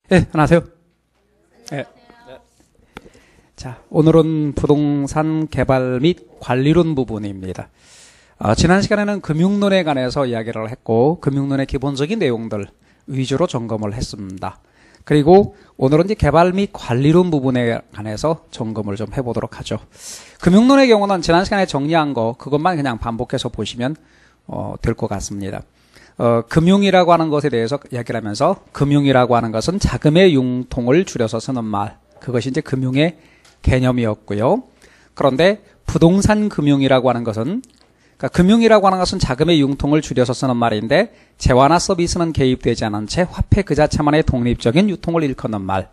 네, 안녕하세요. 네. 자, 오늘은 부동산 개발 및 관리론 부분입니다. 지난 시간에는 금융론에 관해서 이야기를 했고, 금융론의 기본적인 내용들 위주로 점검을 했습니다. 그리고 오늘은 이제 개발 및 관리론 부분에 관해서 점검을 좀 해보도록 하죠. 금융론의 경우는 지난 시간에 정리한 거, 그것만 그냥 반복해서 보시면 될 것 같습니다. 금융이라고 하는 것에 대해서 이야기를 하면서, 금융이라고 하는 것은 자금의 융통을 줄여서 쓰는 말, 그것이 이제 금융의 개념이었고요. 그런데 부동산 금융이라고 하는 것은, 그러니까 금융이라고 하는 것은 자금의 융통을 줄여서 쓰는 말인데, 재화나 서비스는 개입되지 않은 채 화폐 그 자체만의 독립적인 유통을 일컫는 말.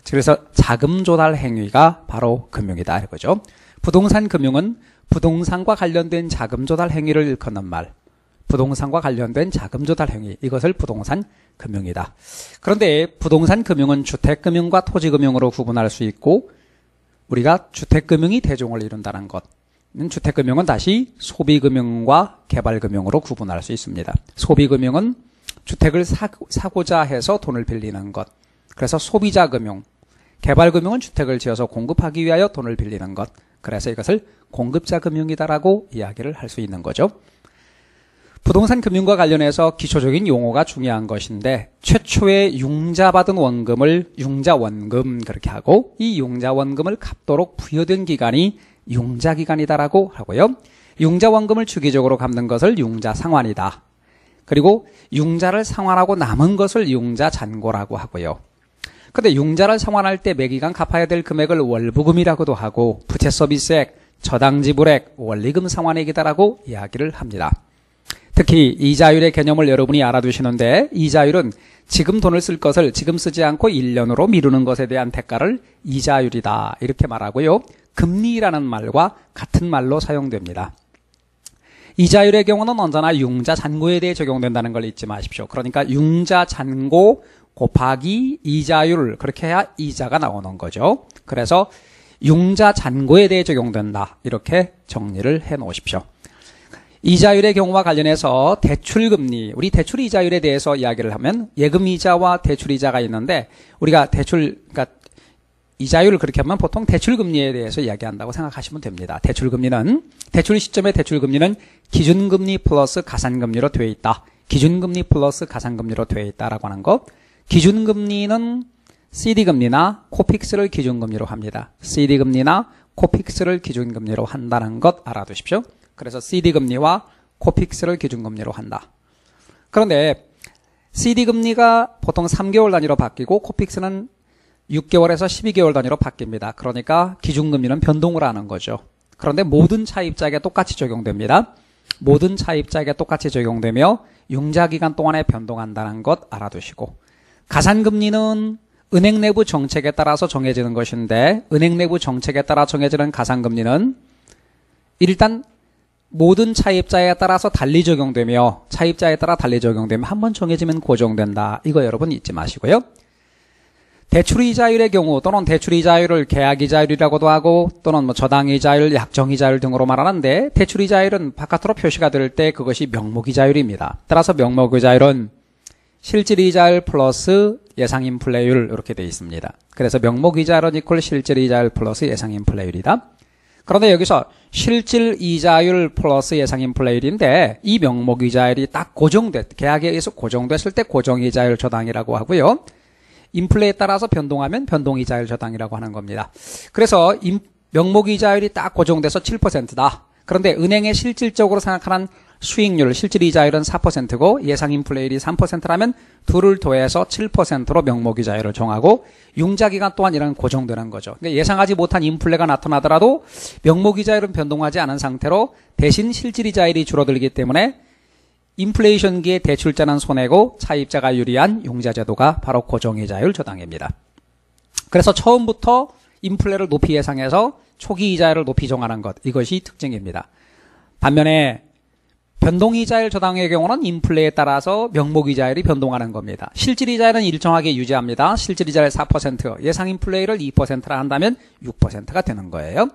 그래서 자금 조달 행위가 바로 금융이다 이거죠. 부동산 금융은 부동산과 관련된 자금 조달 행위를 일컫는 말. 부동산과 관련된 자금 조달 행위, 이것을 부동산 금융이다. 그런데 부동산 금융은 주택금융과 토지금융으로 구분할 수 있고, 우리가 주택금융이 대종을 이룬다는 것, 주택금융은 다시 소비금융과 개발금융으로 구분할 수 있습니다. 소비금융은 주택을 사고자 해서 돈을 빌리는 것, 그래서 소비자금융. 개발금융은 주택을 지어서 공급하기 위하여 돈을 빌리는 것, 그래서 이것을 공급자금융이다라고 이야기를 할 수 있는 거죠. 부동산 금융과 관련해서 기초적인 용어가 중요한 것인데, 최초의 융자받은 원금을 융자원금 그렇게 하고, 이 융자원금을 갚도록 부여된 기간이 융자기간이다라고 하고요. 융자원금을 주기적으로 갚는 것을 융자상환이다. 그리고 융자를 상환하고 남은 것을 융자잔고라고 하고요. 근데 융자를 상환할 때 매기간 갚아야 될 금액을 월부금이라고도 하고, 부채서비스액, 저당지불액, 원리금 상환액이다라고 이야기를 합니다. 특히 이자율의 개념을 여러분이 알아두시는데, 이자율은 지금 돈을 쓸 것을 지금 쓰지 않고 1년으로 미루는 것에 대한 대가를 이자율이다 이렇게 말하고요. 금리라는 말과 같은 말로 사용됩니다. 이자율의 경우는 언제나 융자잔고에 대해 적용된다는 걸 잊지 마십시오. 그러니까 융자잔고 곱하기 이자율, 그렇게 해야 이자가 나오는 거죠. 그래서 융자잔고에 대해 적용된다 이렇게 정리를 해 놓으십시오. 이자율의 경우와 관련해서 대출금리, 우리 대출이자율에 대해서 이야기를 하면 예금이자와 대출이자가 있는데, 우리가 그러니까 이자율을 그렇게 하면 보통 대출금리에 대해서 이야기한다고 생각하시면 됩니다. 대출 시점의 대출금리는 기준금리 플러스 가산금리로 되어 있다. 기준금리 플러스 가산금리로 되어 있다라고 하는 것. 기준금리는 CD금리나 코픽스를 기준금리로 합니다. CD금리나 코픽스를 기준금리로 한다는 것 알아두십시오. 그래서 CD금리와 코픽스를 기준금리로 한다. 그런데 CD금리가 보통 3개월 단위로 바뀌고, 코픽스는 6개월에서 12개월 단위로 바뀝니다. 그러니까 기준금리는 변동을 하는 거죠. 그런데 모든 차입자에게 똑같이 적용됩니다. 모든 차입자에게 똑같이 적용되며 융자기간 동안에 변동한다는 것 알아두시고, 가산금리는 은행 내부 정책에 따라서 정해지는 것인데, 은행 내부 정책에 따라 정해지는 가산금리는 일단 모든 차입자에 따라서 달리 적용되며, 차입자에 따라 달리 적용되며 한 번 정해지면 고정된다. 이거 여러분 잊지 마시고요. 대출이자율의 경우, 또는 대출이자율을 계약이자율이라고도 하고, 또는 저당이자율, 약정이자율 등으로 말하는데, 대출이자율은 바깥으로 표시가 될 때 그것이 명목이자율입니다. 따라서 명목이자율은 실질이자율 플러스 예상인플레율 이렇게 되어 있습니다. 그래서 명목이자율은 이퀄 실질이자율 플러스 예상인플레율이다. 그런데 여기서 실질이자율 플러스 예상인플레율인데, 이 명목이자율이 딱 계약에 의해서 고정됐을 때 고정이자율 저당이라고 하고요. 인플레에 따라서 변동하면 변동이자율 저당이라고 하는 겁니다. 그래서 명목이자율이 딱 고정돼서 7%다. 그런데 은행의 실질적으로 생각하는 수익률, 실질이자율은 4%고 예상인플레율이 3%라면 둘을 더해서 7%로 명목이자율을 정하고, 융자기간 또한 이런 고정되는 거죠. 그러니까 예상하지 못한 인플레가 나타나더라도 명목이자율은 변동하지 않은 상태로 대신 실질이자율이 줄어들기 때문에 인플레이션기에 대출자는 손해고 차입자가 유리한 융자제도가 바로 고정이자율 저당입니다. 그래서 처음부터 인플레를 높이 예상해서 초기 이자율을 높이 정하는 것, 이것이 특징입니다. 반면에 변동이자율 저당의 경우는 인플레에 따라서 명목이자율이 변동하는 겁니다. 실질이자율은 일정하게 유지합니다. 실질이자율 4%, 예상인플레율을 2%라 한다면 6%가 되는 거예요.